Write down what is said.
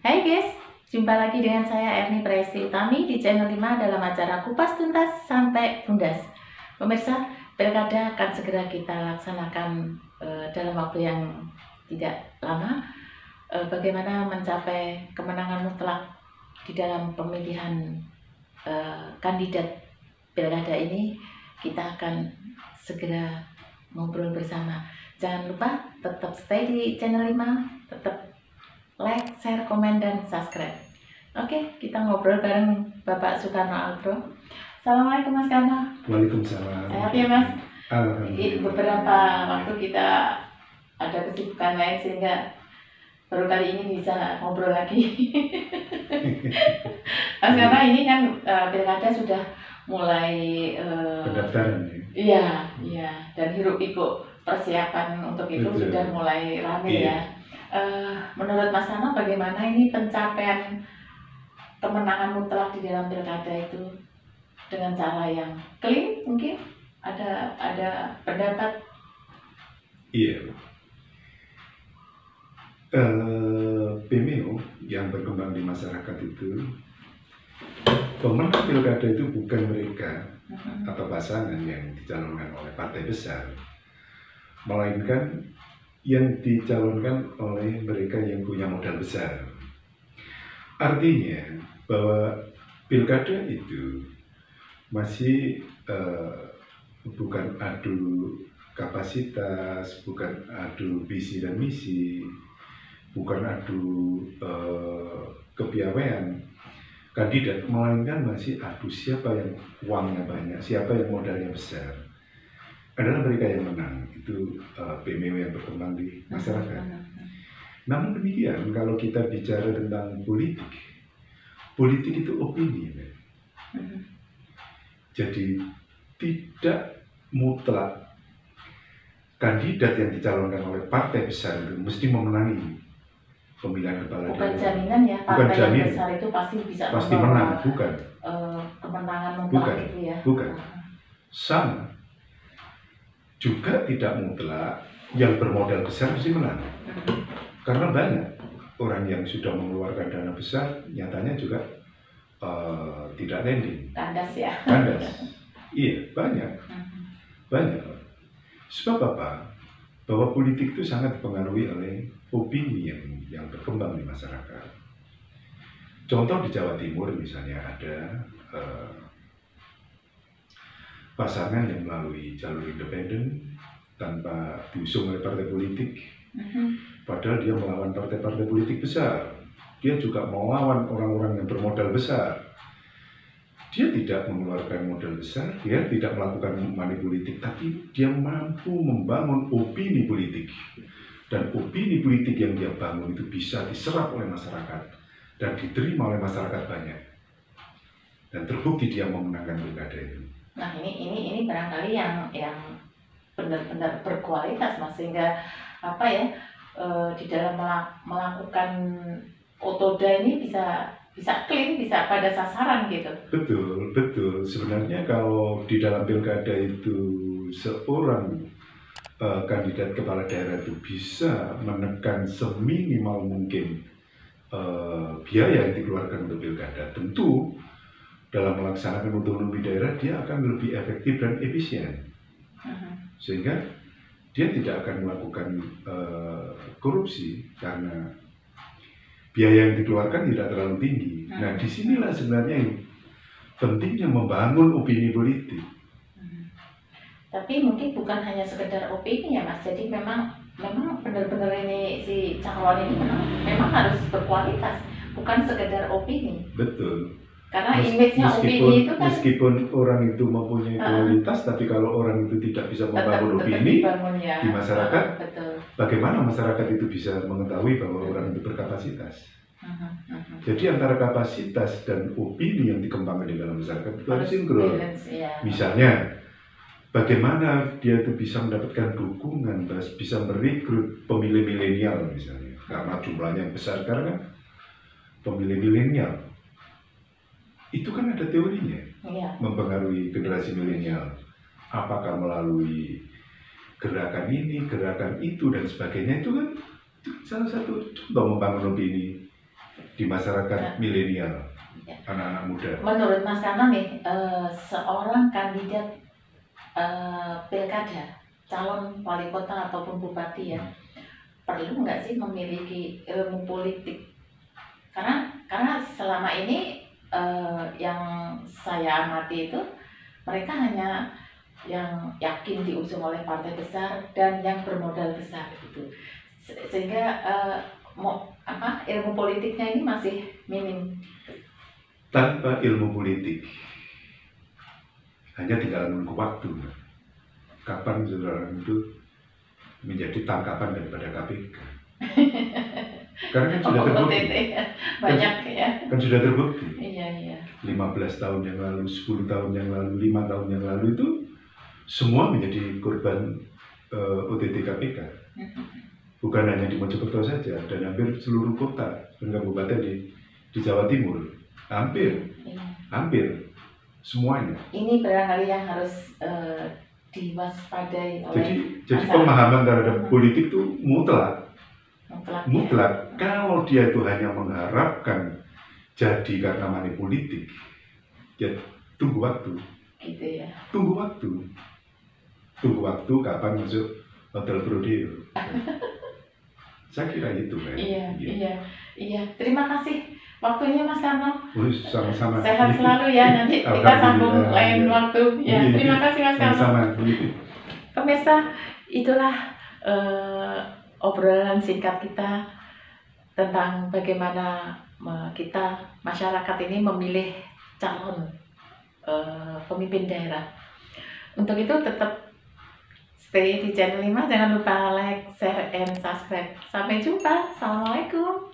Hai guys, jumpa lagi dengan saya Erni Presti Utami di channel 5 dalam acara Kupas Tuntas Sampai Bundas. Pemirsa, pilkada akan segera kita laksanakan dalam waktu yang tidak lama. Bagaimana mencapai kemenangan mutlak di dalam pemilihan kandidat pilkada ini, kita akan segera ngobrol bersama. Jangan lupa tetap stay di channel 5, tetap like, share, komen, dan subscribe. Oke, kita ngobrol bareng Bapak Soekarno Albro. Assalamualaikum Mas Karno. Waalaikumsalam. Sehat ya Mas? Alhamdulillah. Beberapa waktu kita ada kesibukan lain sehingga baru kali ini bisa ngobrol lagi. Mas Karno, ini kan pilkada sudah mulai pendaftaran ya? Iya, dan hiruk pikuk persiapan untuk itu Betul. sudah mulai ramai Iya. ya. Menurut Mas Karno, bagaimana ini pencapaian kemenangan mutlak di dalam pilkada itu dengan cara yang clean? Mungkin ada pendapat? Iya. PMIO yang berkembang di masyarakat itu, pemenang pilkada itu bukan mereka atau pasangan yang dicalonkan oleh partai besar, melainkan yang dicalonkan oleh mereka yang punya modal besar. Artinya bahwa pilkada itu masih bukan adu kapasitas, bukan adu visi dan misi, bukan adu kepiawaian kandidat, melainkan masih adu siapa yang uangnya banyak, siapa yang modalnya besar. Adalah mereka yang menang. Itu PMIO yang berkembang di masyarakat. Namun demikian, kalau kita bicara tentang politik itu opini. Jadi tidak mutlak kandidat yang dicalonkan oleh partai besar itu mesti memenangi pemilihan kepala daerah. Bukan jaminan ya, Bukan partai jaminan. yang besar itu pasti bisa Pasti membawa, menang, bukan. kemenangan mutlak Bukan. itu ya. Bukan. Sama. Juga tidak mutlak yang bermodal besar mesti menang. Karena banyak orang yang sudah mengeluarkan dana besar, nyatanya juga tidak landing. Kandas ya. Kandas. Iya, banyak. Banyak. Sebab apa? Bahwa politik itu sangat dipengaruhi oleh opini yang berkembang di masyarakat. Contoh di Jawa Timur misalnya ada pasangan yang melalui jalur independen tanpa diusung oleh partai politik, padahal dia melawan partai-partai politik besar. Dia juga melawan orang-orang yang bermodal besar. Dia tidak mengeluarkan modal besar, dia tidak melakukan money politik, tapi dia mampu membangun opini politik. Dan opini politik yang dia bangun itu bisa diserap oleh masyarakat dan diterima oleh masyarakat banyak. Dan terbukti dia memenangkan pilkada itu. Nah ini barangkali yang benar-benar berkualitas Mas, sehingga apa ya, di dalam melakukan otoda ini bisa clean, bisa pada sasaran gitu. Betul. Sebenarnya kalau di dalam pilkada itu seorang kandidat kepala daerah itu bisa menekan seminimal mungkin biaya yang dikeluarkan untuk pilkada, tentu dalam melaksanakan otonomi daerah dia akan lebih efektif dan efisien, sehingga dia tidak akan melakukan korupsi karena biaya yang dikeluarkan tidak terlalu tinggi. Nah, disinilah sebenarnya yang pentingnya membangun opini politik. Tapi mungkin bukan hanya sekedar opini ya Mas, jadi memang benar-benar ini si calon ini memang harus berkualitas, bukan sekedar opini. Betul. Karena image-nya opini itu kan meskipun orang itu mempunyai kualitas, tapi kalau orang itu tidak bisa membangun opini ya, di masyarakat, betul. Bagaimana masyarakat itu bisa mengetahui bahwa orang itu berkapasitas? Jadi antara kapasitas dan opini yang dikembangkan di dalam masyarakat itu harus sinkron. Ya. Misalnya, bagaimana dia itu bisa mendapatkan dukungan, bisa merekrut pemilih milenial misalnya, karena jumlahnya yang besar karena pemilih milenial. Itu kan ada teorinya, mempengaruhi generasi milenial. Apakah melalui gerakan ini, gerakan itu, dan sebagainya, itu kan salah satu contoh membangun opini. di masyarakat Ya. milenial, Ya. anak-anak muda. Menurut Mas Karno nih, seorang kandidat pilkada, calon wali kota ataupun bupati ya, perlu nggak sih memiliki ilmu politik? Karena selama ini yang saya amati itu mereka hanya yang yakin diusung oleh partai besar dan yang bermodal besar gitu, sehingga ilmu politiknya ini masih minim. Tanpa ilmu politik hanya tinggal menunggu waktu kapan seseorang itu menjadi tangkapan daripada KPK. Karena kan sudah terbukti. Banyak ya. Kan sudah terbukti. Iya. 15 tahun yang lalu, 10 tahun yang lalu, 5 tahun yang lalu itu semua menjadi korban OTT KPK. Bukan hanya di Mojokerto saja, dan hampir seluruh kota dan kabupaten di Jawa Timur. Hampir semuanya. Ini barangkali yang harus diwaspadai oleh jadi pemahaman terhadap politik itu mutlak. Kalau dia itu hanya mengharapkan jadi karena money politik, ya tunggu waktu. Gitu ya. Tunggu waktu kapan masuk hotel Prodeo. Saya kira itu kan. Iya. Terima kasih waktunya Mas Karno. Sama-sama. Sehat selalu ya, nanti kita sambung lain waktu. Ya, terima kasih Mas Karno. Sama-sama. Pemirsa, itulah obrolan singkat kita tentang bagaimana kita masyarakat ini memilih calon pemimpin daerah. Untuk itu tetap stay di channel 5, jangan lupa like, share, and subscribe. Sampai jumpa. Assalamualaikum.